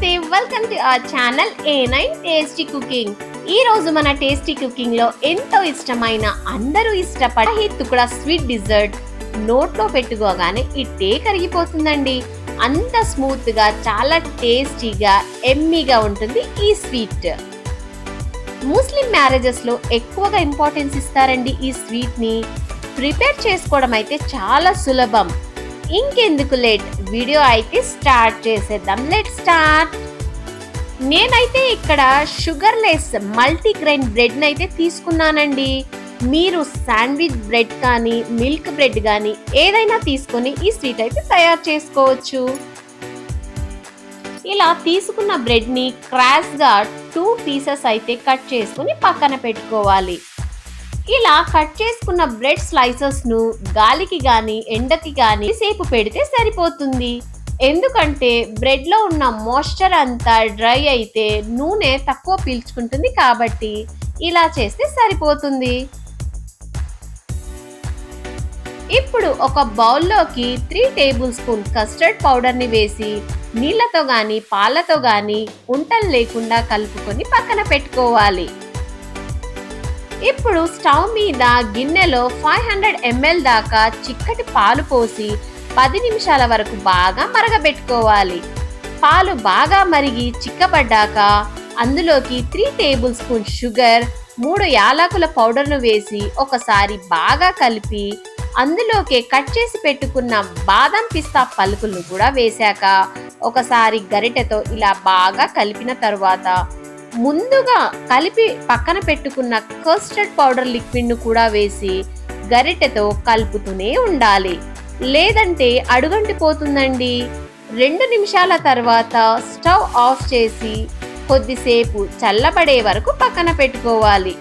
నమస్తే, welcome to our channel A9 tasty cooking. ఈ రోజు మన టేస్టీ కుకింగ్ లో ఎంతో ఇష్టమైన అందరూ ఇష్టపడే తుకుడా స్వీట్ డిజర్ట్ నోట్లో పెట్టుకోగానే ఇట్టే కరిగిపోతుందండి. అంత స్మూత్ గా చాలా టేస్టీగా ఎమ్మీగా ఉంటుంది ఈ స్వీట్. ముస్లిం మ్యారేజెస్ లో ఎక్కువగా ఇంపార్టెన్స్ ఇస్తారండి ఈ స్వీట్ ని. ప్రిపేర్ చేసుకోవడం అయితే చాలా సులభం. ఇంకెందుకు లేట్, వీడియో అయితే స్టార్ట్ చేసేద్దాం. Let start. నేనైతే ఇక్కడ షుగర్ లెస్ మల్టీగ్రెయిన్ బ్రెడ్ అయితే తీసుకున్నానండి. మీరు శాండ్విచ్ బ్రెడ్ కానీ మిల్క్ బ్రెడ్ కానీ ఏదైనా తీసుకొని ఈ స్వీట్ అయితే తయారు చేసుకోవచ్చు. ఇలా తీసుకున్న బ్రెడ్ ని క్రాస్ గా 2 పీసెస్ అయితే కట్ చేసుకుని పక్కన పెట్టుకోవాలి. ఇలా కట్ చేసుకున్న బ్రెడ్ స్లైసెస్ ను గాలికి గాని ఎండకి గాని సేపు పెడితే సరిపోతుంది. ఎందుకంటే బ్రెడ్ లో ఉన్న మాయిశ్చర్ అంతా డ్రై అయితే నూనె తక్కువ పీల్చుకుంటుంది, కాబట్టి ఇలా చేస్తే సరిపోతుంది. ఇప్పుడు ఒక బౌల్లోకి 3 టేబుల్ స్పూన్ కస్టర్డ్ పౌడర్ ని వేసి నీళ్లతో గాని పాలతో గాని ఉంటలు లేకుండా కలుపుకొని పక్కన పెట్టుకోవాలి. ఇప్పుడు స్టవ్ మీద గిన్నెలో 500 ml దాకా చిక్కటి పాలు పోసి 10 నిమిషాల వరకు బాగా మరగబెట్టుకోవాలి. పాలు బాగా మరిగి చిక్కబడ్డాక అందులోకి 3 టేబుల్ స్పూన్ షుగర్, 3 యాలకుల పౌడర్ను వేసి ఒకసారి బాగా కలిపి అందులోకి కట్ చేసి పెట్టుకున్న బాదం పిస్తా పలుకులను కూడా వేశాక ఒకసారి గరిటెతో ఇలా బాగా కలిపిన తరువాత ముందుగా కలిపి పక్కన పెట్టుకున్న కస్టర్డ్ పౌడర్ లిక్విడ్ ను కూడా వేసి గరిటెతో కలుపుతూనే ఉండాలి, లేదంటే అడుగంటిపోతుందండి. 2 నిమిషాల తర్వాత స్టవ్ ఆఫ్ చేసి కొద్దిసేపు చల్లబడే వరకు పక్కన పెట్టుకోవాలి.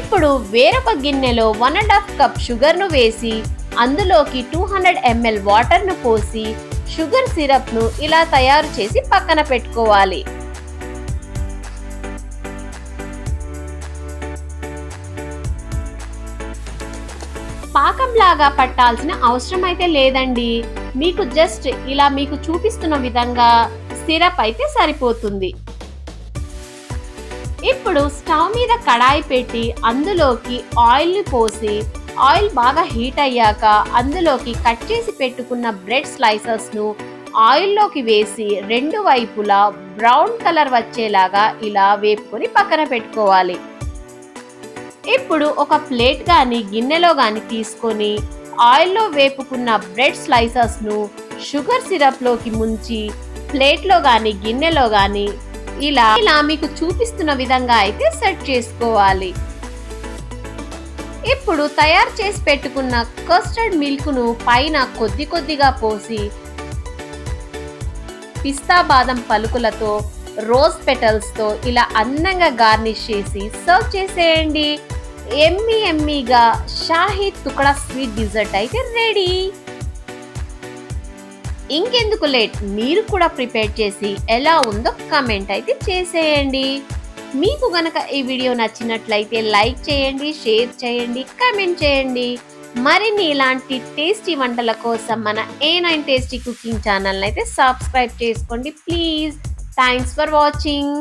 ఇప్పుడు వేరొక గిన్నెలో 1.5 కప్ షుగర్ ను వేసి అందులోకి 200 ml వాటర్ ను పోసి షుగర్ సిరప్ ను ఇలా తయారు చేసి పక్కన పెట్టుకోవాలి. పాకంలాగా పట్టాల్సిన అవసరం అయితే లేదండి. మీకు జస్ట్ ఇలా మీకు చూపిస్తున్న విధంగా సిరప్ అయితే సరిపోతుంది. ఇప్పుడు స్టవ్ మీద కడాయి పెట్టి అందులోకి ఆయిల్ ని పోసి ఆయిల్ బాగా హీట్ అయ్యాక అందులోకి కట్ చేసి పెట్టుకున్న బ్రెడ్ స్లైసెస్ ను ఆయిల్లోకి వేసి 2 వైపులా బ్రౌన్ కలర్ వచ్చేలాగా ఇలా వేపుకొని పక్కన పెట్టుకోవాలి. ఇప్పుడు ఒక ప్లేట్ గాని గిన్నెలో గాని తీసుకొని ఆయిల్లో వేపుకున్న బ్రెడ్ స్లైసెస్ ను షుగర్ సిరప్ లోకి ముంచి ప్లేట్లో గాని గిన్నెలో గాని ఇలా మీకు చూపిస్తున్న విధంగా అయితే సెట్ చేసుకోవాలి. ఇప్పుడు తయారు చేసి పెట్టుకున్న కస్టర్డ్ మిల్క్ ను పైన కొద్ది కొద్దిగా పోసి పిస్తా బాదం పలుకులతో రోజ్ పెటల్స్ తో ఇలా అందంగా గార్నిష్ చేసి సర్వ్ చేసేయండి. ఎమ్మీగా షాహీ తుకడా స్వీట్ డిజర్ట్ అయితే రెడీ. ఇంకెందుకు లేట్, మీరు కూడా ప్రిపేర్ చేసి ఎలా ఉందో కామెంట్ అయితే చేసేయండి. మీకు గనక ఈ వీడియో నచ్చినట్లయితే లైక్ చేయండి, షేర్ చేయండి, కామెంట్ చేయండి. మరిన్ని ఇలాంటి టేస్టీ వంటల కోసం మన A9 టేస్టీ కుకింగ్ ఛానల్ అయితే సబ్స్క్రైబ్ చేసుకోండి ప్లీజ్. Thanks for watching.